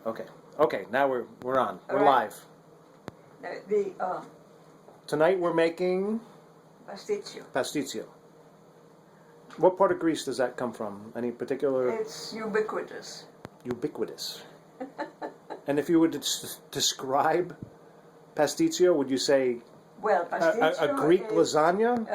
Okay. Okay. Now we're on. We're right. live. The Tonight we're making Pastitsio. Pastitsio. What part of Greece does that come from? Any particular? It's ubiquitous. Ubiquitous. And if you were to describe Pastitsio, would you say Well, Pastitsio a Greek is, lasagna?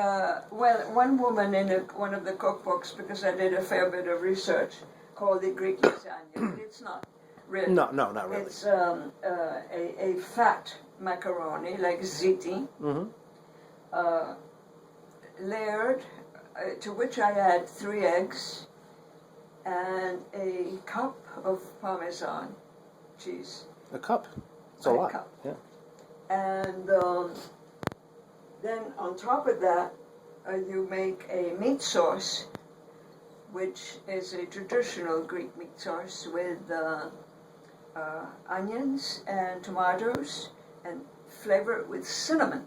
well, one woman in one of the cookbooks, because I did a fair bit of research, called it Greek lasagna, but it's not really. No, not really. It's a fat macaroni, like ziti, layered, to which I add 3 eggs and a cup of Parmesan cheese. A cup. It's a lot. Cup. Yeah. And then on top of that, you make a meat sauce, which is a traditional Greek meat sauce with onions and tomatoes, and flavor it with cinnamon.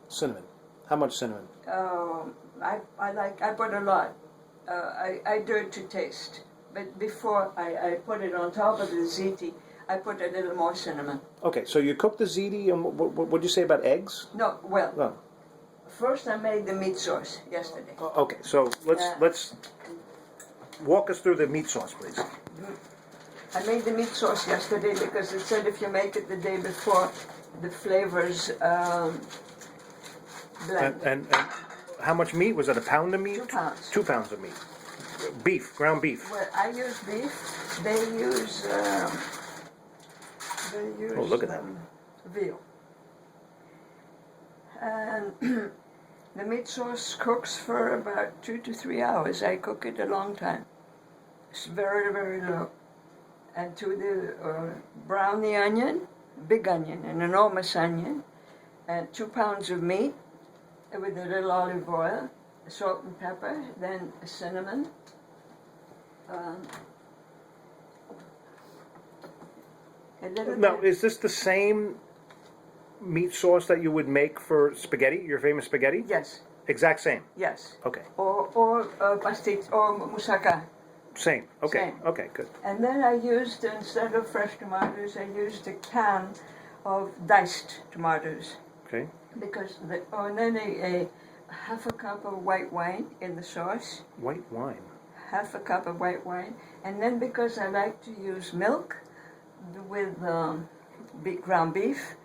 Cinnamon. How much cinnamon? I put a lot. I do it to taste. But before I put it on top of the ziti, I put a little more cinnamon. Okay, so you cook the ziti, and what did you say about eggs? No, well, Oh. first I made the meat sauce yesterday. Okay, so let's walk us through the meat sauce, please. I made the meat sauce yesterday because it said if you make it the day before, the flavors blend. And how much meat? Was that a pound of meat? 2 pounds. 2 pounds of meat. Beef, ground beef. Well, I use beef. They use. Oh, look at that. Veal. And the meat sauce cooks for about 2 to 3 hours. I cook it a long time. It's very, very low. And to the brown the onion, big onion, an enormous onion, and 2 pounds of meat with a little olive oil, salt and pepper, then cinnamon. A little Now, bit. is this the same meat sauce that you would make for spaghetti, your famous spaghetti? Yes, Exact same. yes. Okay. Or pastic or moussaka. Same. Okay. Same. Okay, good. And then I used, instead of fresh tomatoes, I used a can of diced tomatoes. Okay. Because and then a half a cup of white wine in the sauce, White wine. half a cup of white wine, and then because I like to use milk with ground beef,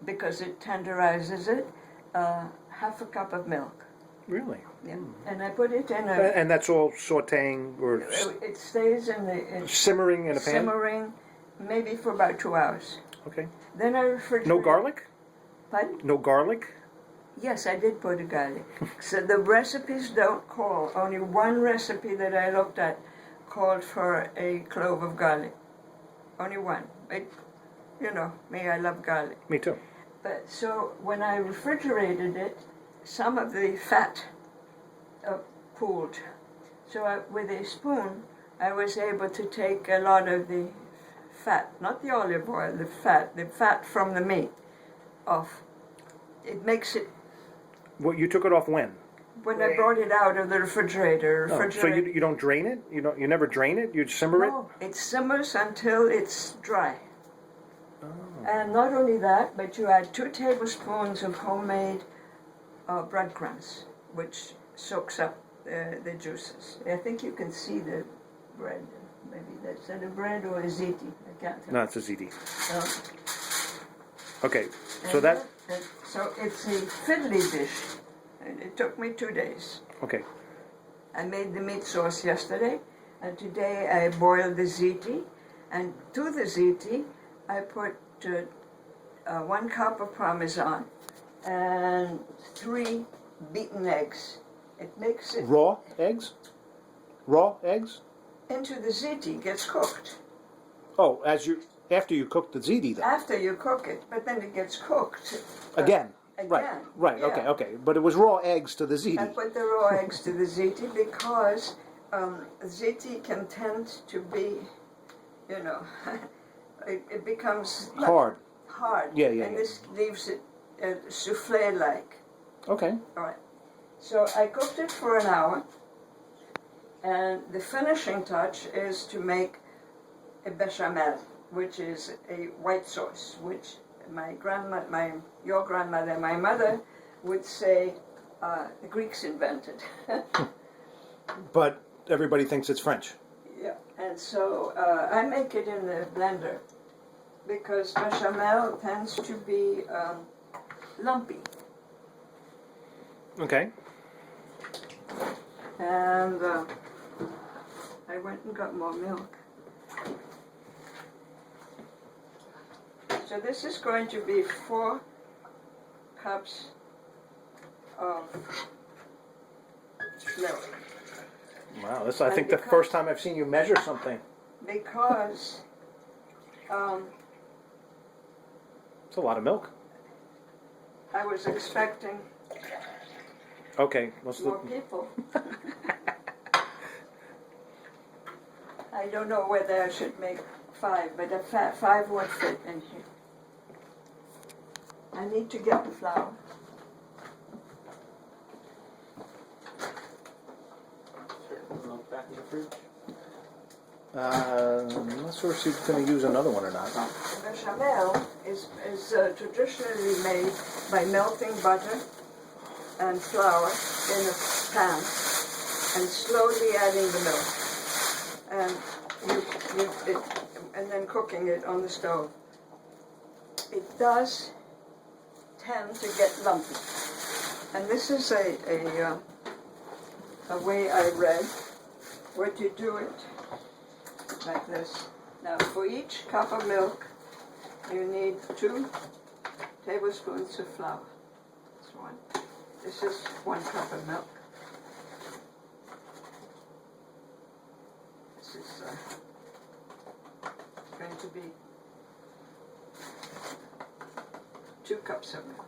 because it tenderizes it, half a cup of milk. Really? Yeah. And I put it in And that's all sautéing or it stays in the simmering in a pan? simmering, maybe for about 2 hours. Okay. Then I refrigerate. No garlic? Pardon? No garlic? Yes, I did put a garlic. So the recipes don't call. Only one recipe that I looked at called for a clove of garlic. Only one. But, you know, me, I love garlic. Me too. But so when I refrigerated it, some of the fat pooled. So with a spoon, I was able to take a lot of the fat, not the olive oil, the fat from the meat off. It makes it. Well, you took it off when? When I brought it out of the refrigerator. Oh, so you don't drain it? You never drain it? You simmer it? No, it simmers until it's dry. Oh. And not only that, but you add 2 tablespoons of homemade breadcrumbs, which soaks up the juices. I think you can see the bread. Maybe that's a bread or a ziti. I can't tell. No, it's a ziti. So, Okay, so that... So it's a fiddly dish. And it took me 2 days. Okay. I made the meat sauce yesterday, and today I boiled the ziti. And to the ziti, I put 1 cup of Parmesan and 3 beaten eggs. It makes it Raw eggs? Raw eggs? into the ziti, gets cooked. Oh, after you cook the ziti, then? After you cook it, but then it gets cooked. Again? Right, yeah. okay. But it was raw eggs to the I ziti. put the raw eggs to the ziti because ziti can tend to be, you know, it becomes Hard. hard. Yeah. And this leaves it souffle-like. Okay. All right. So I cooked it for an hour, and the finishing touch is to make a bechamel, which is a white sauce, which your grandmother, my mother, would say the Greeks invented. But everybody thinks it's French. Yeah, and so I make it in the blender because bechamel tends to be lumpy. Okay. And I went and got more milk. So this is going to be 4 cups of milk. Wow, this I think the first time I've seen you measure something. Because It's a lot of milk. I was expecting Okay, let's more look. people. I don't know whether I should make 5, but a 5 would fit in here. I need to get the flour. Milk back in the fridge. I'm not sure if she's going to use another one or not. Bechamel is traditionally made by melting butter and flour in a pan and slowly adding the milk and then cooking it on the stove. It does tend to get lumpy, and this is a way I read where to do it like this. Now, for each cup of milk, you need 2 tablespoons of flour. That's 1. This is 1 cup of milk. This is going to be 2 cups of milk.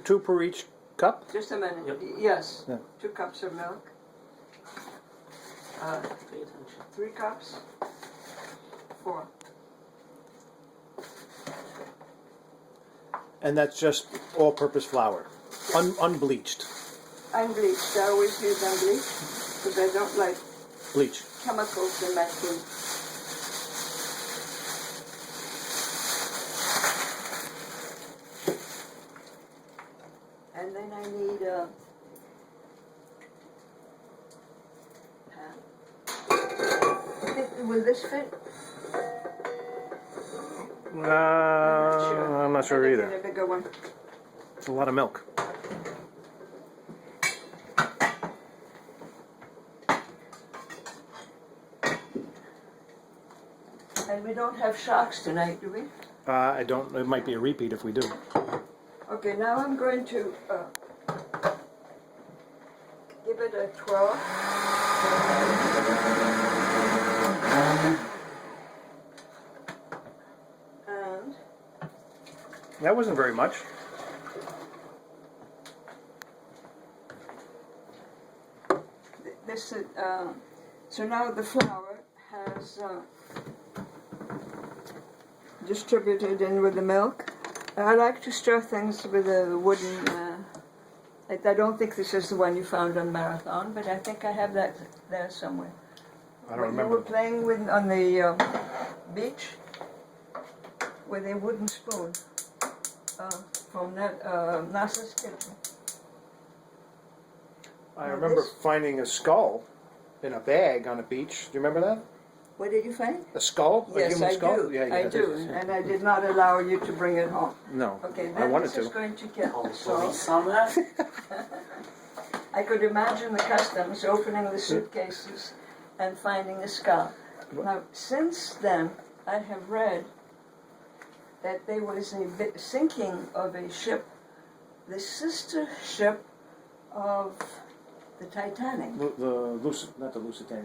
Two per each cup? Just a minute. Yep. Yes, Yeah. 2 cups of milk. Pay attention. 3 cups. 4. And that's just all-purpose flour, unbleached. Unbleached. I always use unbleached because I don't like Bleach. chemicals in my food. And then I need a pan. Will this fit? I'm not sure I either. need a bigger one. It's a lot of milk. And we don't have sharks tonight, do we? I don't. It might be a repeat if we do. Okay, now I'm going to give it a 12. And That wasn't very much. this is, so now the flour has distributed in with the milk. I like to stir things with a wooden, I don't think this is the one you found on Marathon, but I think I have that there somewhere. I don't When remember. you were playing with on the beach with a wooden spoon from Nasser's kitchen. I Now remember this- finding a skull in a bag on a beach. Do you remember that? What did you find? A skull? A Yes, human I skull? do. Yeah, I yeah. do, and I did not allow you to bring it home. No, Okay, I then wanted this is to. going to get Oh, salt. police on that? I could imagine the customs opening the suitcases and finding a skull. Now, since then, I have read that there was a sinking of a ship, the sister ship of the Titanic. Not the Lusitania.